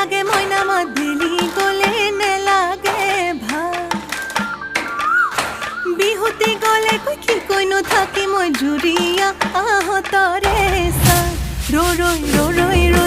লাগে মইনা মাদিলি গলে নেলাগে ভাল বিহুতি গলে কি কইনো থাকি মই জুৰিয়া আহতৰে চা ৰৈ ৰৈ